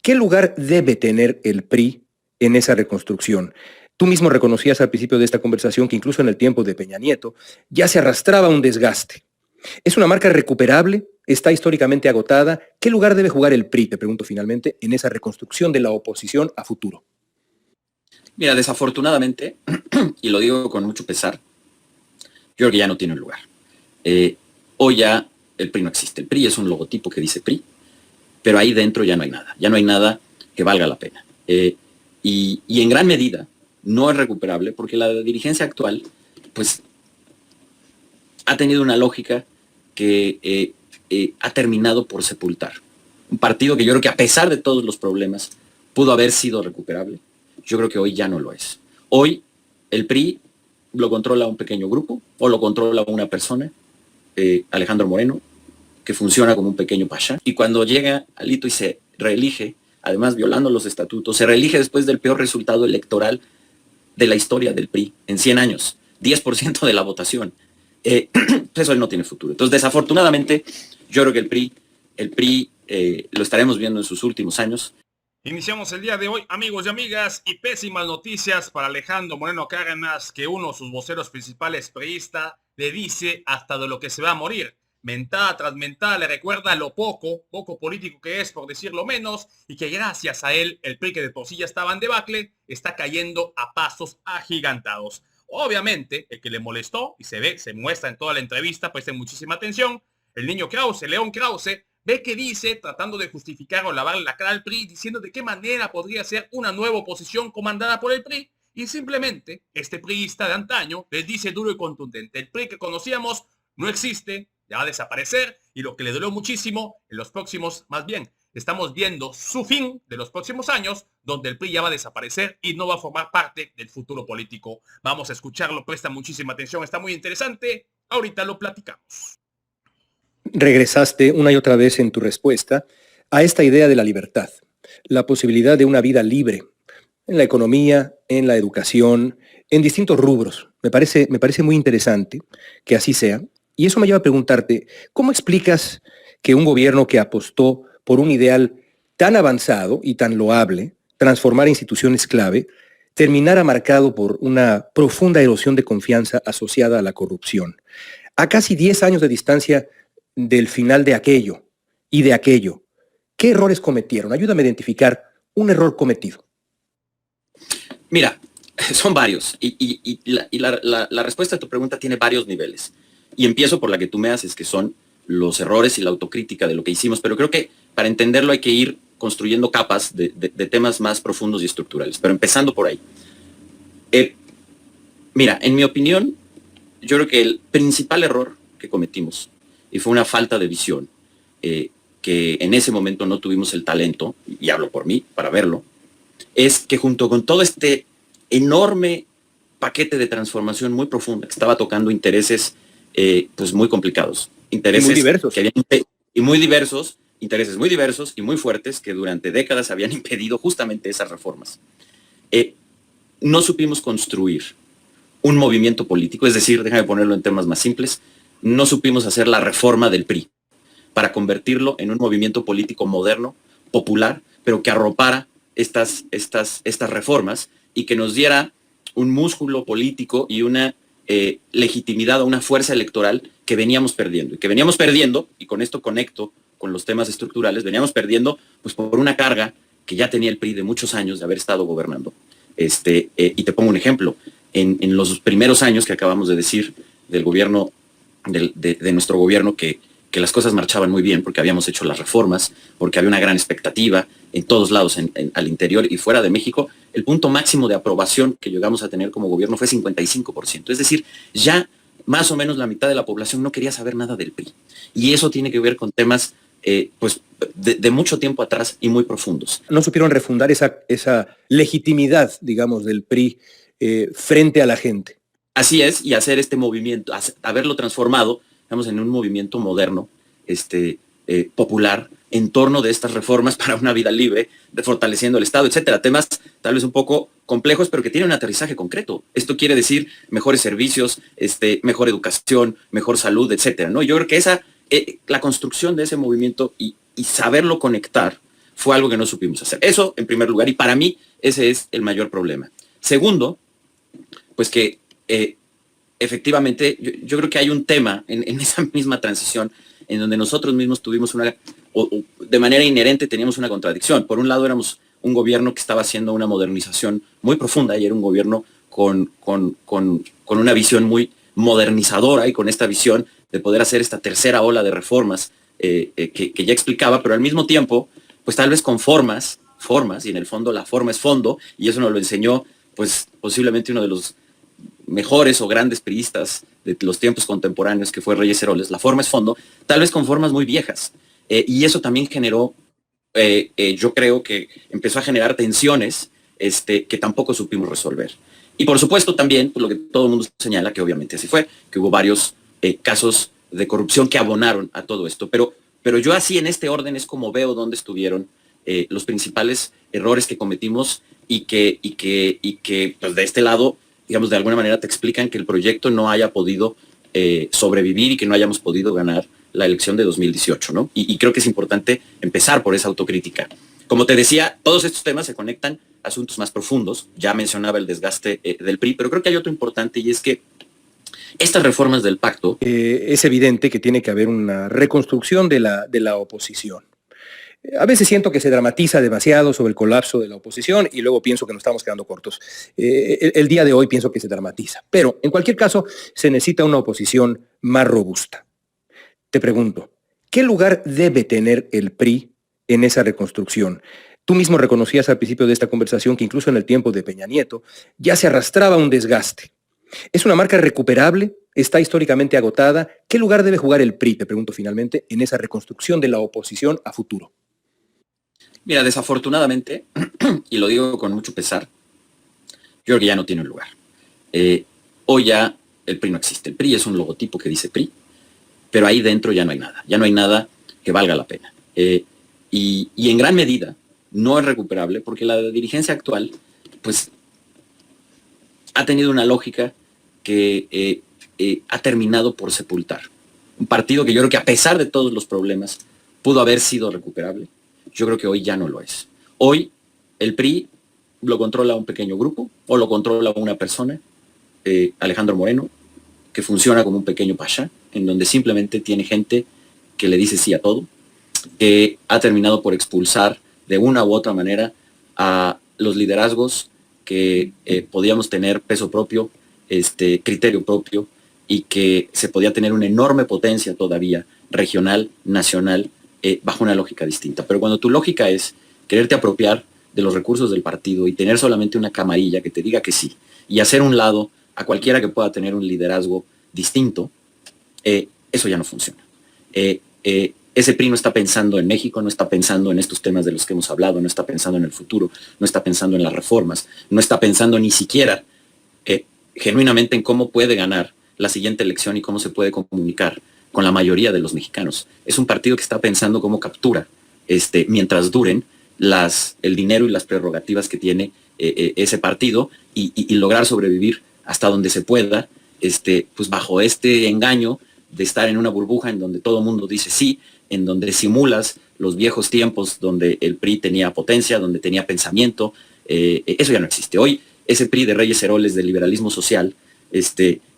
¿Qué lugar debe tener el PRI en esa reconstrucción? Tú mismo reconocías al principio de esta conversación que incluso en el tiempo de Peña Nieto ya se arrastraba un desgaste. ¿Es una marca recuperable? ¿Está históricamente agotada? ¿Qué lugar debe jugar el PRI, te pregunto finalmente, en esa reconstrucción de la oposición a futuro? Mira, desafortunadamente, y lo digo con mucho pesar, yo creo que ya no tiene un lugar. Hoy ya el PRI no existe. El PRI es un logotipo que dice PRI, pero ahí dentro ya no hay nada. Ya no hay nada que valga la pena. Y en gran medida no es recuperable porque la dirigencia actual, pues, ha tenido una lógica que ha terminado por sepultar. Un partido que yo creo que a pesar de todos los problemas pudo haber sido recuperable. Yo creo que hoy ya no lo es. Hoy el PRI lo controla un pequeño grupo o lo controla una persona, Alejandro Moreno, que funciona como un pequeño pasha. Y cuando llega Alito y se reelige, además violando los estatutos, se reelige después del peor resultado electoral de la historia del PRI en 100 años, 10% de la votación. Eso él no tiene futuro. Entonces, desafortunadamente, yo creo que el PRI lo estaremos viendo en sus últimos años. Iniciamos el día de hoy, amigos y amigas, y pésimas noticias para Alejandro Moreno Cárdenas, que uno de sus voceros principales priista le dice hasta de lo que se va a morir. Mentada tras mentada le recuerda lo poco político que es, por decirlo menos, y que gracias a él, el PRI que de por sí ya estaba en debacle, está cayendo a pasos agigantados. Obviamente, el que le molestó, y se muestra en toda la entrevista, presten muchísima atención, el niño Krause, León Krause, ve que dice, tratando de justificar o lavar la cara al PRI, diciendo de qué manera podría ser una nueva oposición comandada por el PRI, y simplemente, este priista de antaño les dice duro y contundente, el PRI que conocíamos no existe, ya va a desaparecer, y lo que le dolió muchísimo, en los próximos, más bien, estamos viendo su fin de los próximos años, donde el PRI ya va a desaparecer y no va a formar parte del futuro político. Vamos a escucharlo, presta muchísima atención, está muy interesante, ahorita lo platicamos. Regresaste una y otra vez en tu respuesta a esta idea de la libertad, la posibilidad de una vida libre en la economía, en la educación, en distintos rubros. Me parece muy interesante que así sea. Y eso me lleva a preguntarte, ¿cómo explicas que un gobierno que apostó por un ideal tan avanzado y tan loable, transformar instituciones clave, terminara marcado por una profunda erosión de confianza asociada a la corrupción? A casi 10 años de distancia del final de aquello y de aquello, ¿qué errores cometieron? Ayúdame a identificar un error cometido. Mira, son varios y la respuesta a tu pregunta tiene varios niveles. Y empiezo por la que tú me haces, que son los errores y la autocrítica de lo que hicimos, pero creo que para entenderlo hay que ir construyendo capas de temas más profundos y estructurales, pero empezando por ahí. Mira, en mi opinión, yo creo que el principal error que cometimos, y fue una falta de visión, que en ese momento no tuvimos el talento, y hablo por mí, para verlo, es que junto con todo este enorme paquete de transformación muy profunda, que estaba tocando intereses pues muy complicados, intereses y muy diversos. Intereses muy diversos y muy fuertes que durante décadas habían impedido justamente esas reformas. No supimos construir un movimiento político, es decir, déjame ponerlo en temas más simples, no supimos hacer la reforma del PRI para convertirlo en un movimiento político moderno, popular, pero que arropara estas reformas y que nos diera un músculo político y una legitimidad o una fuerza electoral que veníamos perdiendo. Y con esto conecto con los temas estructurales, veníamos perdiendo pues por una carga que ya tenía el PRI de muchos años de haber estado gobernando. Y te pongo un ejemplo. En los primeros años que acabamos de decir del gobierno, de nuestro gobierno, que las cosas marchaban muy bien porque habíamos hecho las reformas, porque había una gran expectativa en todos lados, al interior y fuera de México, el punto máximo de aprobación que llegamos a tener como gobierno fue 55%. Es decir, ya más o menos la mitad de la población no quería saber nada del PRI. Y eso tiene que ver con temas pues de mucho tiempo atrás y muy profundos. No supieron refundar esa legitimidad, digamos, del PRI frente a la gente. Así es, y hacer este movimiento, haberlo transformado, digamos, en un movimiento moderno, popular, en torno de estas reformas para una vida libre, fortaleciendo el Estado, etcétera. Temas tal vez un poco complejos, pero que tienen un aterrizaje concreto. Esto quiere decir mejores servicios, mejor educación, mejor salud, etcétera, ¿no? Yo creo que la construcción de ese movimiento y saberlo conectar fue algo que no supimos hacer. Eso en primer lugar, y para mí ese es el mayor problema. Segundo, pues que efectivamente yo creo que hay un tema en esa misma transición en donde nosotros mismos tuvimos de manera inherente teníamos una contradicción. Por un lado éramos un gobierno que estaba haciendo una modernización muy profunda y era un gobierno con una visión muy modernizadora y con esta visión de poder hacer esta tercera ola de reformas que ya explicaba, pero al mismo tiempo, pues tal vez con formas, y en el fondo la forma es fondo, y eso nos lo enseñó pues posiblemente uno de los mejores o grandes priistas de los tiempos contemporáneos, que fue Reyes Heroles. La forma es fondo, tal vez con formas muy viejas. Y eso también generó, yo creo que empezó a generar tensiones que tampoco supimos resolver. Y por supuesto también, pues, lo que todo el mundo señala, que obviamente así fue, que hubo varios casos de corrupción que abonaron a todo esto. Pero yo así en este orden es como veo dónde estuvieron los principales errores que cometimos y que pues, de este lado, digamos, de alguna manera te explican que el proyecto no haya podido sobrevivir y que no hayamos podido ganar la elección de 2018, ¿no? Y creo que es importante empezar por esa autocrítica. Como te decía, todos estos temas se conectan a asuntos más profundos. Ya mencionaba el desgaste del PRI, pero creo que hay otro importante, y es que estas reformas del pacto... es evidente que tiene que haber una reconstrucción de la oposición. A veces siento que se dramatiza demasiado sobre el colapso de la oposición y luego pienso que nos estamos quedando cortos. El día de hoy pienso que se dramatiza. Pero, en cualquier caso, se necesita una oposición más robusta. Te pregunto, ¿qué lugar debe tener el PRI en esa reconstrucción? Tú mismo reconocías al principio de esta conversación que incluso en el tiempo de Peña Nieto ya se arrastraba un desgaste. ¿Es una marca recuperable? ¿Está históricamente agotada? ¿Qué lugar debe jugar el PRI, te pregunto finalmente, en esa reconstrucción de la oposición a futuro? Mira, desafortunadamente, y lo digo con mucho pesar, yo creo que ya no tiene un lugar. Hoy ya el PRI no existe. El PRI es un logotipo que dice PRI, pero ahí dentro ya no hay nada. Ya no hay nada que valga la pena. Y en gran medida no es recuperable porque la dirigencia actual, pues, ha tenido una lógica que ha terminado por sepultar. Un partido que yo creo que a pesar de todos los problemas pudo haber sido recuperable. Yo creo que hoy ya no lo es. Hoy el PRI lo controla un pequeño grupo o lo controla una persona, Alejandro Moreno, que funciona como un pequeño pasha, en donde simplemente tiene gente que le dice sí a todo, que ha terminado por expulsar de una u otra manera a los liderazgos que podíamos tener peso propio, criterio propio, y que se podía tener una enorme potencia todavía regional, nacional, bajo una lógica distinta. Pero cuando tu lógica es quererte apropiar de los recursos del partido y tener solamente una camarilla que te diga que sí, y hacer un lado a cualquiera que pueda tener un liderazgo distinto, eso ya no funciona. Ese PRI no está pensando en México, no está pensando en estos temas de los que hemos hablado, no está pensando en el futuro, no está pensando en las reformas, no está pensando ni siquiera genuinamente en cómo puede ganar la siguiente elección y cómo se puede comunicar con la mayoría de los mexicanos. Es un partido que está pensando cómo captura, mientras duren, el dinero y las prerrogativas que tiene ese partido y lograr sobrevivir hasta donde se pueda, pues bajo este engaño de estar en una burbuja en donde todo el mundo dice sí, en donde simulas los viejos tiempos donde el PRI tenía potencia, donde tenía pensamiento. Eso ya no existe. Hoy ese PRI de Reyes Heroles del liberalismo social,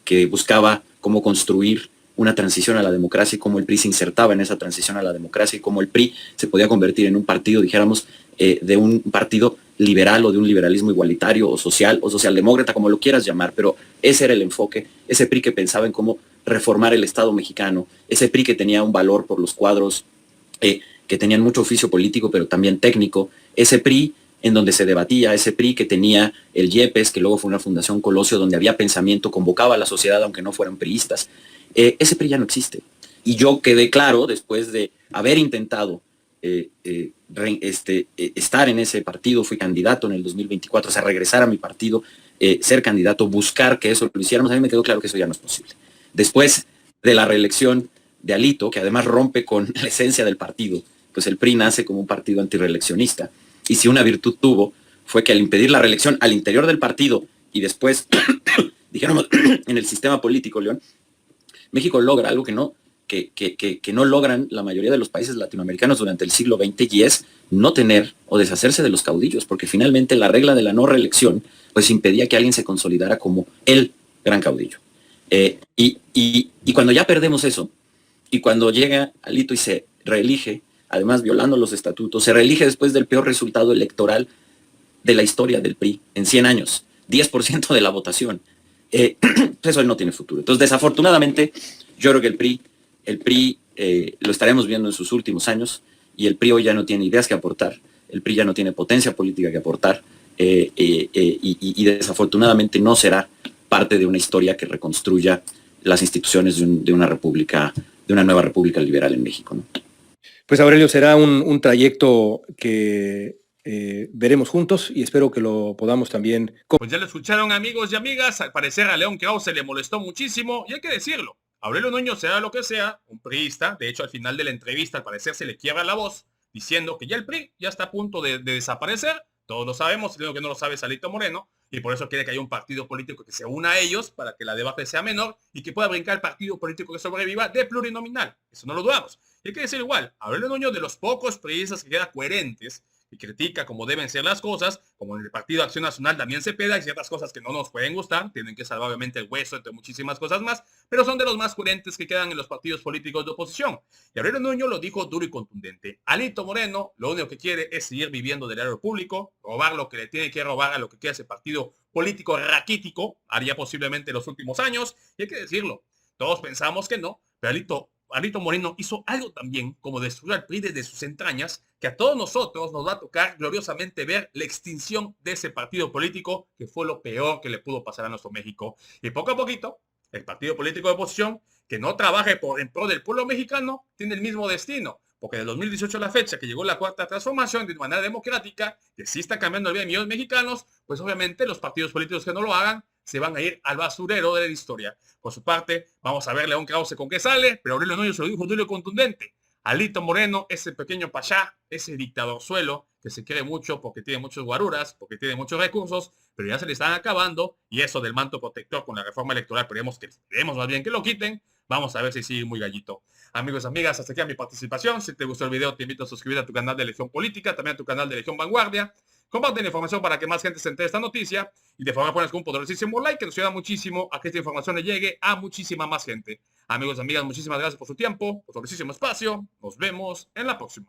que buscaba cómo construir una transición a la democracia y cómo el PRI se insertaba en esa transición a la democracia y cómo el PRI se podía convertir en un partido, dijéramos, de un partido liberal o de un liberalismo igualitario o socialdemócrata, como lo quieras llamar, pero ese era el enfoque, ese PRI que pensaba en cómo reformar el Estado mexicano, ese PRI que tenía un valor por los cuadros, que tenían mucho oficio político, pero también técnico, ese PRI en donde se debatía, ese PRI que tenía el IEPES, que luego fue una fundación Colosio, donde había pensamiento, convocaba a la sociedad aunque no fueran priistas. Ese PRI ya no existe. Y yo quedé claro, después de haber intentado estar en ese partido, fui candidato en el 2024, o sea, regresar a mi partido, ser candidato, buscar que eso lo hiciéramos, a mí me quedó claro que eso ya no es posible. Después de la reelección de Alito, que además rompe con la esencia del partido, pues el PRI nace como un partido antirreeleccionista, y si una virtud tuvo, fue que al impedir la reelección al interior del partido y después, dijéramos, en el sistema político, León, México logra algo que no que no logran la mayoría de los países latinoamericanos durante el siglo XX, y es no tener o deshacerse de los caudillos, porque finalmente la regla de la no reelección pues impedía que alguien se consolidara como el gran caudillo. Y cuando ya perdemos eso, y cuando llega Alito y se reelige, además violando los estatutos, se reelige después del peor resultado electoral de la historia del PRI en 100 años, 10% de la votación. Eso no tiene futuro. Entonces, desafortunadamente, yo creo que el PRI lo estaremos viendo en sus últimos años, y el PRI hoy ya no tiene ideas que aportar, el PRI ya no tiene potencia política que aportar, y desafortunadamente no será parte de una historia que reconstruya las instituciones de una república, de una nueva república liberal en México, ¿no? Pues Aurelio, será un trayecto que veremos juntos, y espero que lo podamos también. Pues ya lo escucharon, amigos y amigas. Al parecer a León Krause le molestó muchísimo, y hay que decirlo. Aurelio Nuño, sea lo que sea, un priista. De hecho, al final de la entrevista, al parecer se le quiebra la voz, diciendo que ya el PRI ya está a punto de desaparecer. Todos lo sabemos, lo que no lo sabe es Alito Moreno, y por eso quiere que haya un partido político que se una a ellos para que la debacle sea menor y que pueda brincar el partido político que sobreviva de plurinominal. Eso no lo dudamos. Y hay que decir igual, Aurelio Nuño, de los pocos priistas que queda coherentes y critica como deben ser las cosas, como en el Partido Acción Nacional también Cepeda, hay ciertas cosas que no nos pueden gustar, tienen que salvar obviamente el hueso entre muchísimas cosas más, pero son de los más coherentes que quedan en los partidos políticos de oposición. Y Aurelio Nuño lo dijo duro y contundente. Alito Moreno lo único que quiere es seguir viviendo del dinero público, robar lo que le tiene que robar a lo que queda ese partido político raquítico, haría posiblemente en los últimos años, y hay que decirlo, todos pensamos que no, pero Alito Moreno hizo algo también como destruir al PRI desde sus entrañas, que a todos nosotros nos va a tocar gloriosamente ver la extinción de ese partido político, que fue lo peor que le pudo pasar a nuestro México. Y poco a poquito, el partido político de oposición, que no trabaje en pro del pueblo mexicano, tiene el mismo destino. Porque de 2018 a la fecha que llegó la cuarta transformación de manera democrática, que sí está cambiando el vida de millones de mexicanos, pues obviamente los partidos políticos que no lo hagan se van a ir al basurero de la historia. Por su parte, vamos a ver León Krause con qué sale, pero Aurelio Nuño se lo dijo duro y contundente. Alito Moreno, ese pequeño pachá, ese dictadorzuelo que se cree mucho porque tiene muchos guaruras, porque tiene muchos recursos, pero ya se le están acabando, y eso del manto protector con la reforma electoral, queremos más bien que lo quiten. Vamos a ver si sigue muy gallito. Amigos y amigas, hasta aquí mi participación. Si te gustó el video, te invito a suscribirte a tu canal de Legión Política, también a tu canal de Legión Vanguardia. Comparte la información para que más gente se entere de esta noticia, y de favor pones un poderosísimo like, que nos ayuda muchísimo a que esta información le llegue a muchísima más gente. Amigos y amigas, muchísimas gracias por su tiempo, por su poderosísimo espacio. Nos vemos en la próxima.